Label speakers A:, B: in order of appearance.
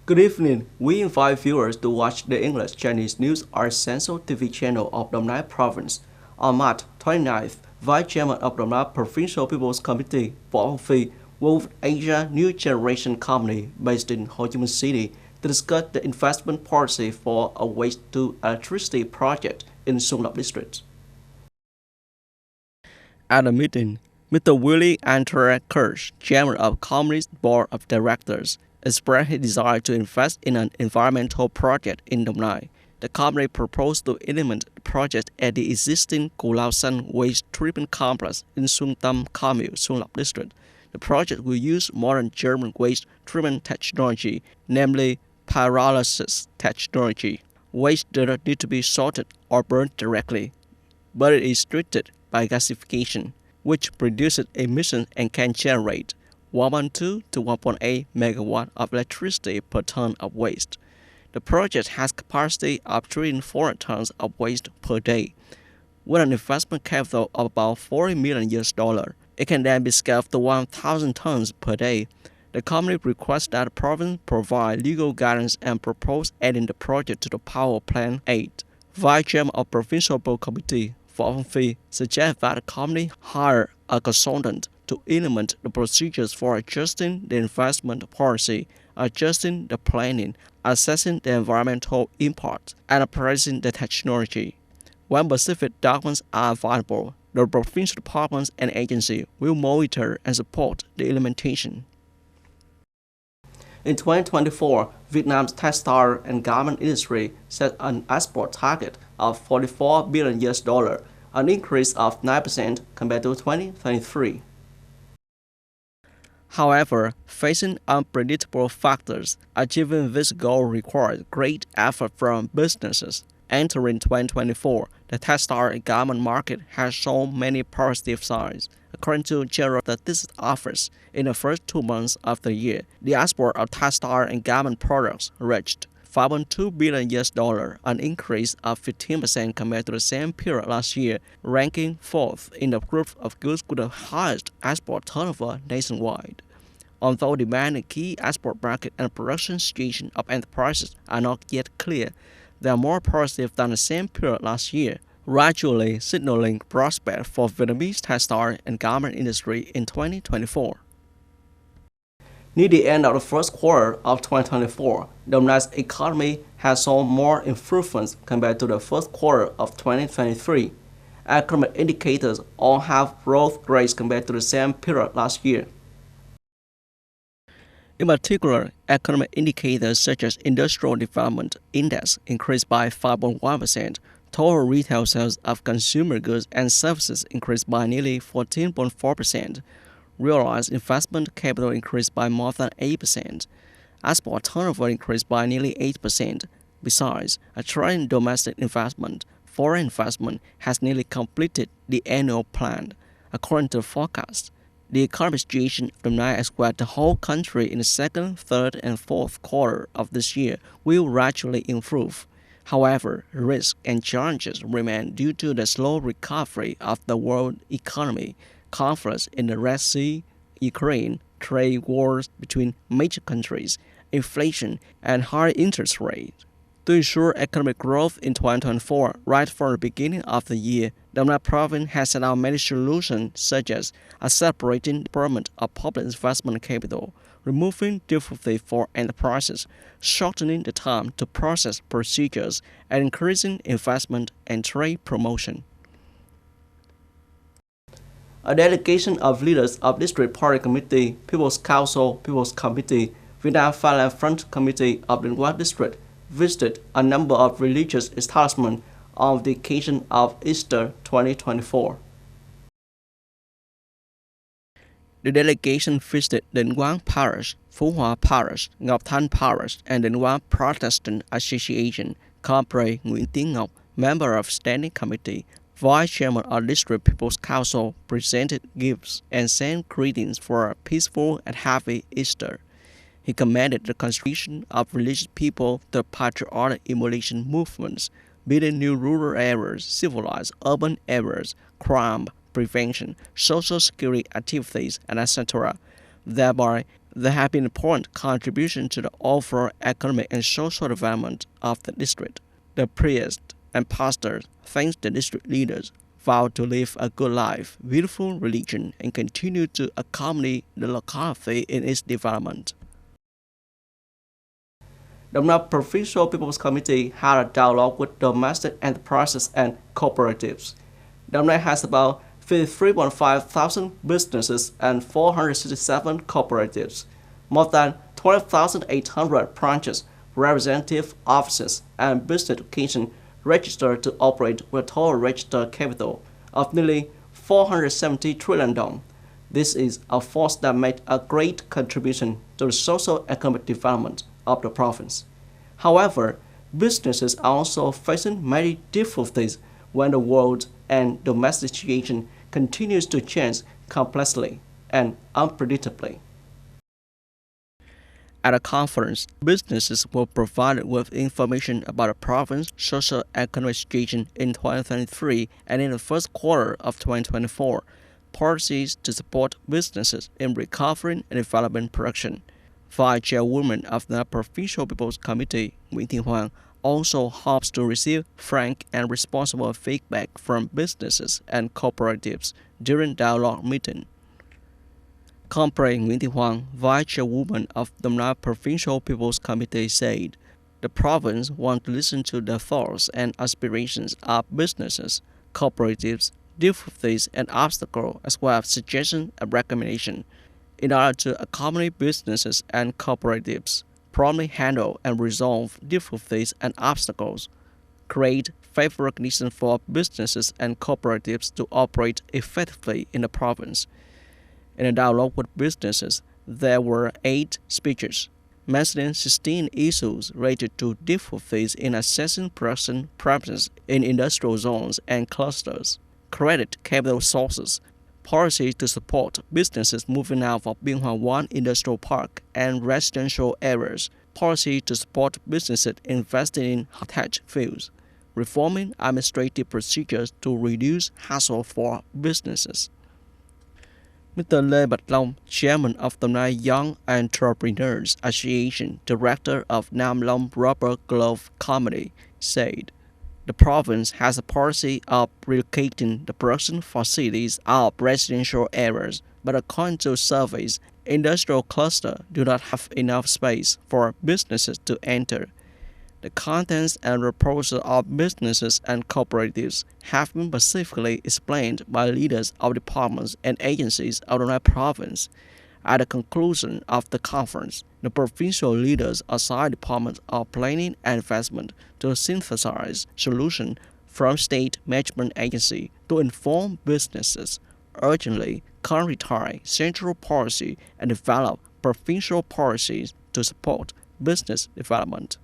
A: Good evening. We invite viewers to watch the English Chinese News Art Central TV channel of Đồng Nai Province. On March 29th, Vice Chairman of Đồng Nai Provincial People's Committee, Võ Phi, will with Asia New Generation Company based in Ho Chi Minh City to discuss the investment policy for a waste-to-electricity project in Xuân Lộc District. At the meeting, Mr. Willie Andre Kirsch, Chairman of Company's Board of Directors, expressed his desire to invest in an environmental project in Đồng Nai. The company proposed to implement the project at the existing Cù Lao San Waste Treatment Complex in Xuân Tâm Commune, Xuân Lộc District. The project will use modern German waste treatment technology, namely pyrolysis technology. Waste does not need to be sorted or burned directly, but it is treated by gasification, which produces emissions and can generate 1.2 to 1.8 megawatt of electricity per ton of waste. The project has capacity of treating 400 tons of waste per day. With an investment capital of about $40 million, it can then be scaled to 1,000 tons per day. The company requests that the province provide legal guidance and propose adding the project to the Power Plan 8. Vice Chairman of Provincial Board Committee, Võ Phi, suggests that the company hire a consultant to implement the procedures for adjusting the investment policy, adjusting the planning, assessing the environmental impact, and appraising the technology. When specific documents are available, the provincial departments and agencies will monitor and support the implementation. In 2024, Vietnam's textile and garment industry set an export target of $44 billion, an increase of 9% compared to 2023. However, facing unpredictable factors, achieving this goal requires great effort from businesses. Entering 2024, the textile and garment market has shown many positive signs. According to General Statistics Office, in the first 2 months of the year, the export of textile and garment products reached $5.2 billion, an increase of 15% compared to the same period last year, ranking fourth in the group of goods with the highest export turnover nationwide. Although demand in key export market and production situation of enterprises are not yet clear, they are more positive than the same period last year, gradually signaling prospects for Vietnamese textile and garment industry in 2024. Near the end of the first quarter of 2024, Đồng Nai's economy has shown more improvements compared to the first quarter of 2023. Economic indicators all have growth rates compared to the same period last year. In particular, economic indicators such as Industrial Development Index increased by 5.1%, total retail sales of consumer goods and services increased by nearly 14.4%, realized investment capital increased by more than 8%, export turnover increased by nearly 8%. Besides, a trend in domestic investment, foreign investment has nearly completed the annual plan. According to the forecast, the economic situation of Đồng Nai as well as the whole country in the second, third, and fourth quarter of this year will gradually improve. However, risks and challenges remain due to the slow recovery of the world economy, conflicts in the Red Sea, Ukraine, trade wars between major countries, inflation, and high interest rates. To ensure economic growth in 2024, right from the beginning of the year, Đồng Nai Province has set out many solutions such as accelerating the deployment of public investment capital, removing difficulty for enterprises, shortening the time to process procedures, and increasing investment and trade promotion. A delegation of leaders of District Party Committee, People's Council, People's Committee, Vietnam Fatherland Front Committee of the Nguyen District visited a number of religious establishments on the occasion of Easter 2024. The delegation visited the Nguyen Parish, Phu Hoa Parish, Ngọc Thanh Parish, and the Nguyen Protestant Association. Corporate Nguyễn Tiến Ngọc, member of Standing Committee, Vice Chairman of District People's Council, presented gifts and sent greetings for a peaceful and happy Easter. He commended the contribution of religious people to patriotic emulation movements, building new rural areas, civilized urban areas, crime prevention, social security activities, and etc., thereby They have been important contribution to the overall economic and social development of the district. The priest and pastors thank the district leaders, vow to live a good life, beautiful religion, and continue to accompany the locality in its development. The Nam Provincial People's Committee had a dialogue with domestic enterprises and cooperatives. The Nam has about 53.5 thousand businesses and 467 cooperatives, more than 12,800 branches, representative offices, and business education registered to operate with a total registered capital of nearly 470 trillion dong. This is a force that made a great contribution to the social economic development of the province. However, businesses are also facing many difficulties when the world and domestic situation continues to change complexly and unpredictably. At a conference, businesses were provided with information about the province's socio-economic situation in 2023 and in the first quarter of 2024, policies to support businesses in recovering and development production. Vice Chairwoman of the Provincial People's Committee, Nguyễn Huang, also hopes to receive frank and responsible feedback from businesses and cooperatives during dialogue meeting. Comrade Nguyễn Huang, Vice Chairwoman of the Nam Provincial People's Committee, said, "The province wants to listen to the thoughts and aspirations of businesses, cooperatives, difficulties and obstacles, as well as suggestions and recommendations, in order to accommodate businesses and cooperatives, promptly handle and resolve difficulties and obstacles, create favorable conditions for businesses and cooperatives to operate effectively in the province." In a dialogue with businesses, there were 8 speeches, mentioning 16 issues related to difficulties in accessing production premises in industrial zones and clusters, credit capital sources, policies to support businesses moving out of Bianhua 1 Industrial Park and residential areas, policy to support businesses investing in high-tech fields, reforming administrative procedures to reduce hassle for businesses. Mr. Lê Bạch Long, Chairman of the Nam Young Entrepreneurs Association, Director of Nam Long Rubber Glove Company, said, "The province has a policy of relocating the production facilities out of residential areas, but according to surveys, industrial clusters do not have enough space for businesses to enter. The contents and proposals of businesses and cooperatives have been specifically explained by leaders of departments and agencies of the Nam province. At the conclusion of the conference, the provincial leaders assigned departments of planning and investment to synthesize solutions from state management agency to inform businesses, urgently clarify central policy and develop provincial policies to support business development."